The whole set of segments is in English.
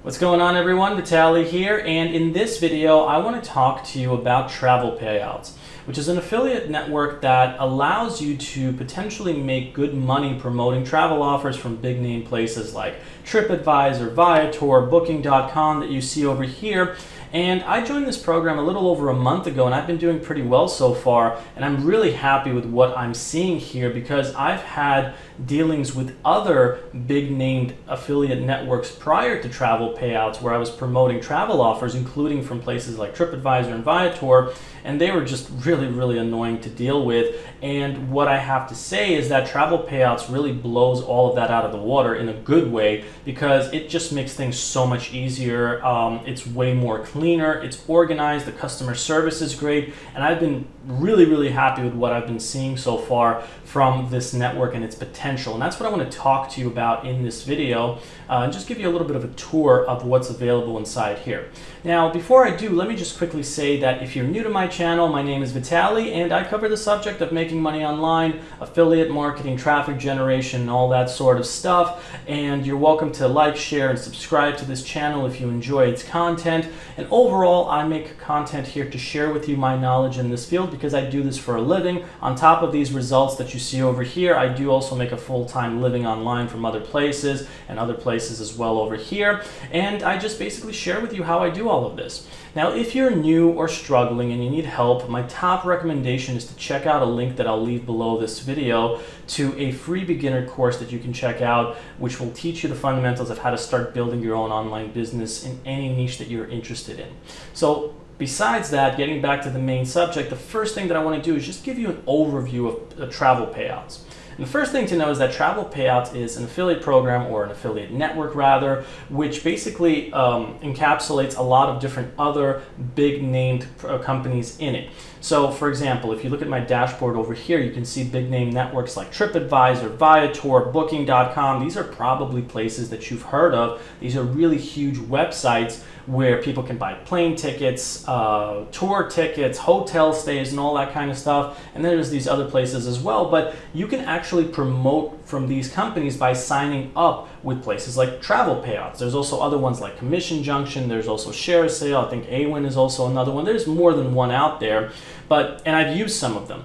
What's going on, everyone? Vitaly here, and in this video I want to talk to you about Travel Payouts, which is an affiliate network that allows you to potentially make good money promoting travel offers from big name places like TripAdvisor, Viator, Booking.com that you see over here. And I joined this program a little over a month ago, and I've been doing pretty well so far, and I'm really happy with what I'm seeing here because I've had dealings with other big named affiliate networks prior to Travel Payouts where I was promoting travel offers, including from places like TripAdvisor and Viator, and they were just really annoying to deal with. And what I have to say is that Travel Payouts really blows all of that out of the water in a good way because it just makes things so much easier. It's way more cleaner, it's organized, the customer service is great, and I've been really happy with what I've been seeing so far from this network and its potential. And that's what I want to talk to you about in this video and just give you a little bit of a tour of what's available inside here. Now, before I do, let me just quickly say that if you're new to my channel, my name is Vitaly, and I cover the subject of making money online, affiliate marketing, traffic generation, and all that sort of stuff. And you're welcome to like, share, and subscribe to this channel if you enjoy its content. And overall, I make content here to share with you my knowledge in this field because I do this for a living. On top of these results that you see over here, I do also make a full-time living online from other places and other places as well over here. And I just basically share with you how I do all of this. Now, if you're new or struggling and you need help, my top recommendation is to check out a link that I'll leave below this video to a free beginner course that you can check out, which will teach you the fundamentals of how to start building your own online business in any niche that you're interested in. So besides that, getting back to the main subject, the first thing that I want to do is just give you an overview of Travel Payouts. And the first thing to know is that Travel Payouts is an affiliate program, or an affiliate network rather, which basically encapsulates a lot of different other big named companies in it. So for example, if you look at my dashboard over here, you can see big name networks like TripAdvisor, Viator, Booking.com. These are probably places that you've heard of. These are really huge websites where people can buy plane tickets, tour tickets, hotel stays, and all that kind of stuff. And then there's these other places as well, but you can actually promote from these companies by signing up with places like Travel Payouts. There's also other ones like Commission Junction, there's also ShareASale, I think Awin is also another one. There's more than one out there, and I've used some of them.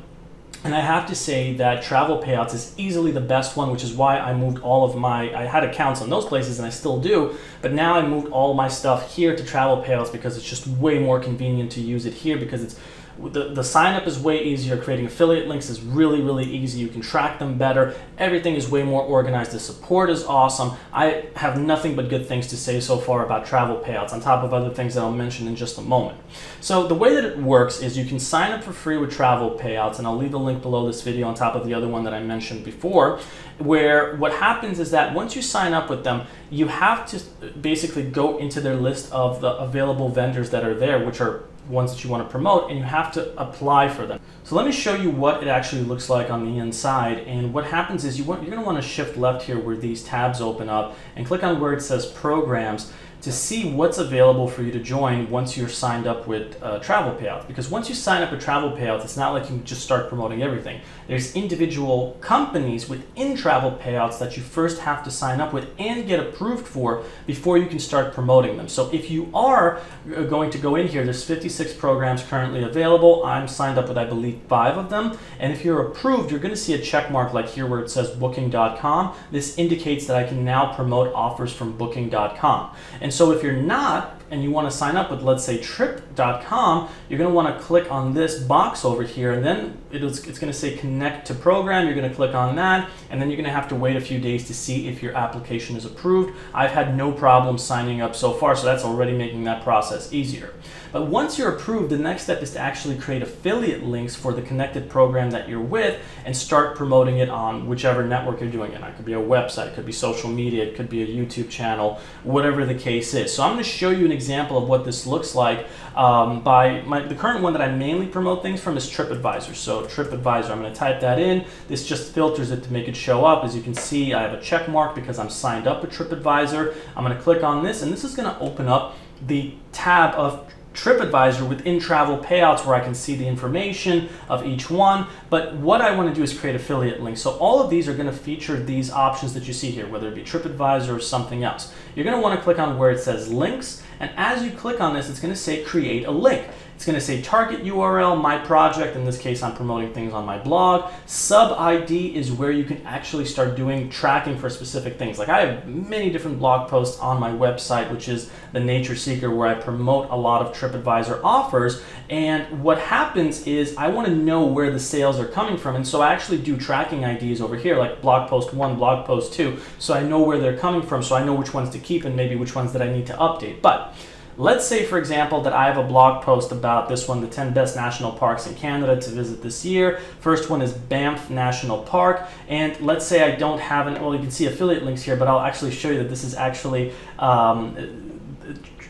And I have to say that Travel Payouts is easily the best one, which is why I moved all of I had accounts on those places and I still do, but now I moved all my stuff here to Travel Payouts because it's just way more convenient to use it here because it's the sign up is way easier. Creating affiliate links is really easy. You can track them better. Everything is way more organized. The support is awesome. I have nothing but good things to say so far about Travel Payouts, on top of other things that I'll mention in just a moment. So the way that it works is you can sign up for free with Travel Payouts, and I'll leave a link below this video on top of the other one that I mentioned before, where what happens is that once you sign up with them, you have to basically go into their list of the available vendors that are there, which are ones that you want to promote, and you have to apply for them. So let me show you what it actually looks like on the inside. And what happens is you're going to want to shift left here where these tabs open up and click on where it says Programs to see what's available for you to join once you're signed up with Travel Payouts. Because once you sign up with Travel Payouts, it's not like you can just start promoting everything. There's individual companies within Travel Payouts that you first have to sign up with and get approved for before you can start promoting them. So if you are going to go in here, there's 56 programs currently available. I'm signed up with, I believe, 5 of them. And if you're approved, you're going to see a check mark like here where it says Booking.com. This indicates that I can now promote offers from Booking.com. And so if you're not, and you want to sign up with, let's say, Trip.com, you're going to want to click on this box over here, and then it's going to say Connect to Program. You're going to click on that, and then you're going to have to wait a few days to see if your application is approved. I've had no problem signing up so far, so that's already making that process easier. But once you're approved, the next step is to actually create affiliate links for the connected program that you're with and start promoting it on whichever network you're doing it on. It could be a website, it could be social media, it could be a YouTube channel, whatever the case is. So I'm going to show you an example of what this looks like the current one that I mainly promote things from is TripAdvisor. So TripAdvisor, I'm going to type that in. This just filters it to make it show up. As you can see, I have a check mark because I'm signed up with TripAdvisor. I'm going to click on this, and this is going to open up the tab of TripAdvisor within Travel Payouts where I can see the information of each one. But what I want to do is create affiliate links. So all of these are going to feature these options that you see here, whether it be TripAdvisor or something else. You're going to want to click on where it says links. And as you click on this, it's going to say create a link. It's going to say target URL, my project. In this case, I'm promoting things on my blog. Sub ID is where you can actually start doing tracking for specific things. Like I have many different blog posts on my website, which is The Nature Seeker, where I promote a lot of TripAdvisor offers. And what happens is I want to know where the sales are coming from. And so I actually do tracking IDs over here, like blog post 1, blog post 2. So I know where they're coming from. So I know which ones to keep and maybe which ones that I need to update. But let's say, for example, that I have a blog post about this one, the 10 best national parks in Canada to visit this year. First one is Banff National Park. And let's say I don't have an, well, you can see affiliate links here, but I'll actually show you that this is actually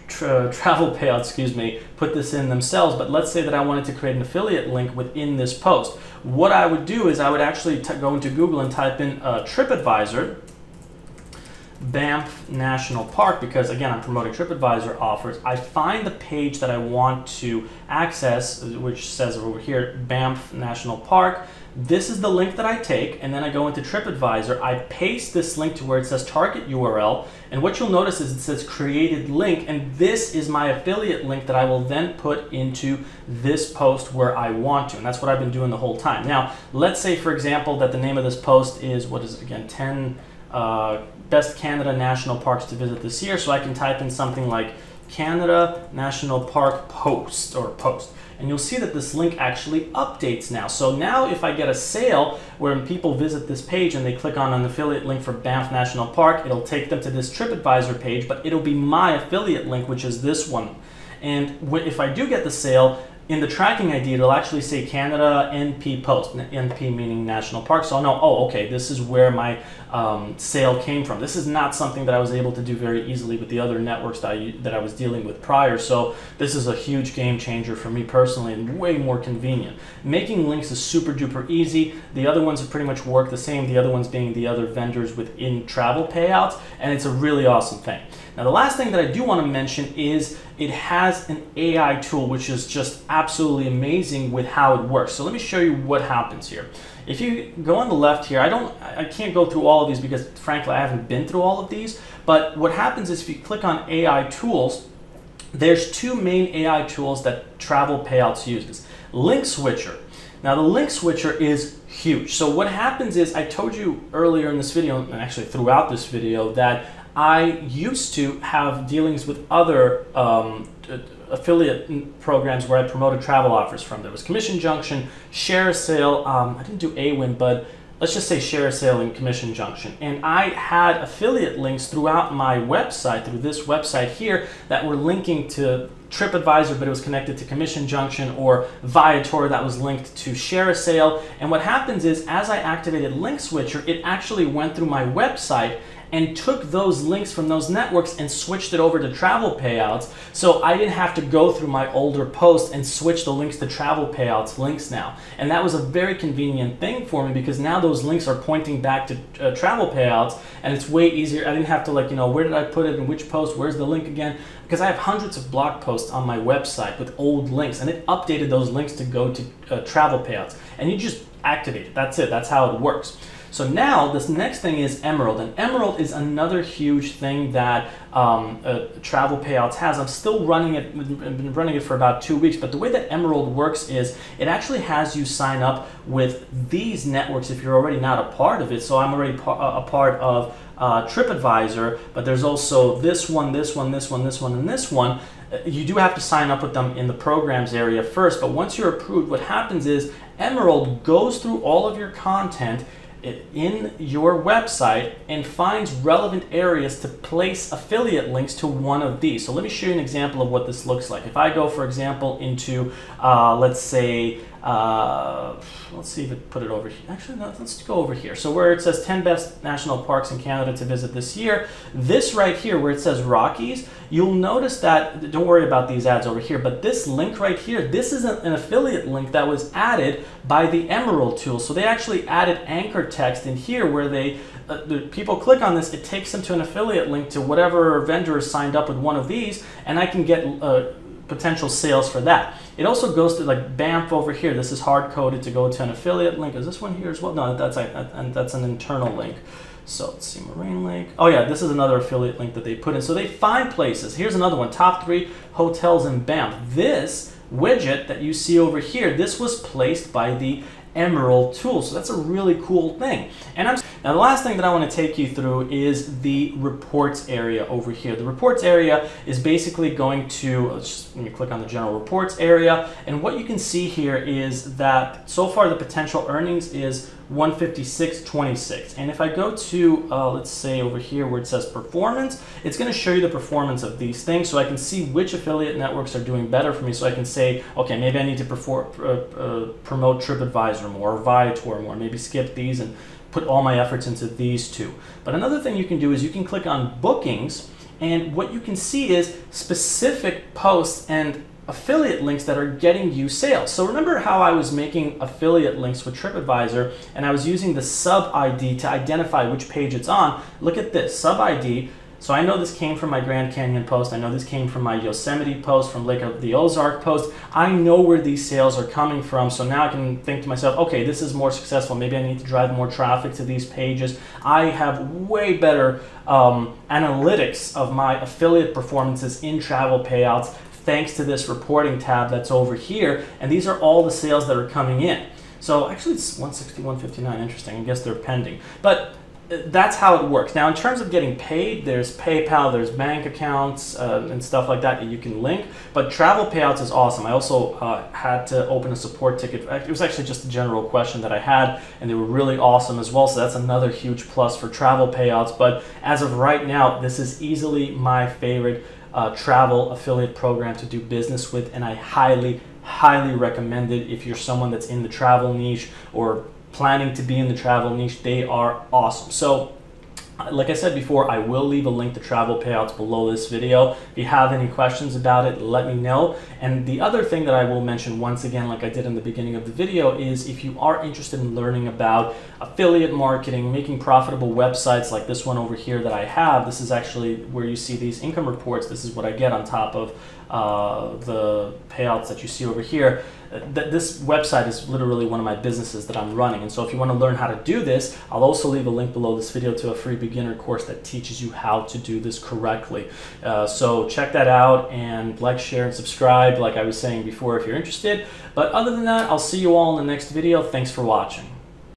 Travel Payout, excuse me, put this in themselves. But let's say that I wanted to create an affiliate link within this post. What I would do is I would actually go into Google and type in TripAdvisor, Banff National Park, because again, I'm promoting TripAdvisor offers. I find the page that I want to access, which says over here, Banff National Park. This is the link that I take, and then I go into TripAdvisor. I paste this link to where it says target URL, and what you'll notice is it says created link, and this is my affiliate link that I will then put into this post where I want to, and that's what I've been doing the whole time. Now, let's say, for example, that the name of this post is, what is it again, 10 best Canada national parks to visit this year. So I can type in something like Canada National Park post, and you'll see that this link actually updates now. So now if I get a sale where people visit this page and they click on an affiliate link for Banff National Park, it'll take them to this TripAdvisor page, but it'll be my affiliate link, which is this one. And if I do get the sale, in the tracking ID, it'll actually say Canada NP Post, NP meaning National Park. So I'll know, oh, okay, this is where my sale came from. This is not something that I was able to do very easily with the other networks that I was dealing with prior. So this is a huge game changer for me personally and way more convenient. Making links is super duper easy. The other ones have pretty much worked the same, the other ones being the other vendors within Travel Payouts, and it's a really awesome thing. Now, the last thing that I do want to mention is it has an AI tool, which is just absolutely amazing with how it works. So let me show you what happens here. If you go on the left here, I can't go through all of these because frankly, I haven't been through all of these. But what happens is if you click on AI tools, there's two main AI tools that Travel Payouts uses. Link Switcher. Now the Link Switcher is huge. So what happens is, I told you earlier in this video, and actually throughout this video, that I used to have dealings with other affiliate programs where I promoted travel offers from. There was Commission Junction, Share a Sale, I didn't do AWIN, but let's just say Share a Sale and Commission Junction. And I had affiliate links throughout my website, through this website here, that were linking to TripAdvisor, but it was connected to Commission Junction, or Viator that was linked to Share a Sale. And what happens is, as I activated Link Switcher, it actually went through my website and took those links from those networks and switched it over to Travel Payouts. So I didn't have to go through my older posts and switch the links to Travel Payouts links now. And that was a very convenient thing for me, because now those links are pointing back to Travel Payouts, and it's way easier. I didn't have to, like, where did I put it in which post, where's the link again? Because I have hundreds of blog posts on my website with old links, and it updated those links to go to Travel Payouts. And you just activate it, that's it, that's how it works. So now this next thing is Emerald, and Emerald is another huge thing that Travel Payouts has. I'm still running it, I've been running it for about 2 weeks, but the way that Emerald works is it actually has you sign up with these networks if you're already not a part of it. So I'm already a part of TripAdvisor, but there's also this one, this one, this one, this one, and this one. You do have to sign up with them in the programs area first, but once you're approved, what happens is Emerald goes through all of your content in your website and finds relevant areas to place affiliate links to one of these. So let me show you an example of what this looks like. If I go, for example, into, let's say, let's see if it put it over here. Actually, no, let's go over here. So where it says 10 best national parks in Canada to visit this year, this right here where it says Rockies, you'll notice that, don't worry about these ads over here, but this link right here, this is an affiliate link that was added by the Emerald tool. So they actually added anchor text in here where the people click on this, it takes them to an affiliate link to whatever vendor is signed up with one of these, and I can get potential sales for that. It also goes to like BAMF over here. This is hard coded to go to an affiliate link. Is this one here as well? No, that's an internal link. So let's see, Marine Lake. Oh yeah, this is another affiliate link that they put in. So they find places. Here's another one, top 3 hotels in Banff. This widget that you see over here, this was placed by the Emerald tool. So that's a really cool thing. And now the last thing that I want to take you through is the reports area over here. The reports area is basically going to, let me click on the general reports area, and what you can see here is that so far the potential earnings is 156.26. And if I go to, let's say over here where it says performance, it's going to show you the performance of these things so I can see which affiliate networks are doing better for me. So I can say, okay, maybe I need to promote TripAdvisor more, or Viator more, maybe skip these and put all my efforts into these two. But another thing you can do is you can click on bookings, and what you can see is specific posts and affiliate links that are getting you sales. So remember how I was making affiliate links with TripAdvisor and I was using the sub ID to identify which page it's on? Look at this, sub ID. So I know this came from my Grand Canyon post. I know this came from my Yosemite post, from Lake of the Ozark post. I know where these sales are coming from. So now I can think to myself, okay, this is more successful. Maybe I need to drive more traffic to these pages. I have way better analytics of my affiliate performances in Travel Payouts thanks to this reporting tab that's over here. And these are all the sales that are coming in. So actually it's 161.59, interesting. I guess they're pending. But that's how it works. Now, in terms of getting paid, there's PayPal, there's bank accounts and stuff like that you can link. But Travel Payouts is awesome. I also had to open a support ticket. It was actually just a general question that I had, and they were really awesome as well. So that's another huge plus for Travel Payouts. But as of right now, this is easily my favorite travel affiliate program to do business with, and I highly recommend it if you're someone that's in the travel niche or planning to be in the travel niche. They are awesome. So like I said before, I will leave a link to Travel Payouts below this video. If you have any questions about it, let me know. And the other thing that I will mention once again, like I did in the beginning of the video, is if you are interested in learning about affiliate marketing, making profitable websites like this one over here that I have, this is actually where you see these income reports. This is what I get on top of the payouts that you see over here. This website is literally one of my businesses that I'm running, and so if you want to learn how to do this, I'll also leave a link below this video to a free beginner course that teaches you how to do this correctly. So check that out, and like, share, and subscribe like I was saying before if you're interested. But other than that, I'll see you all in the next video. Thanks for watching.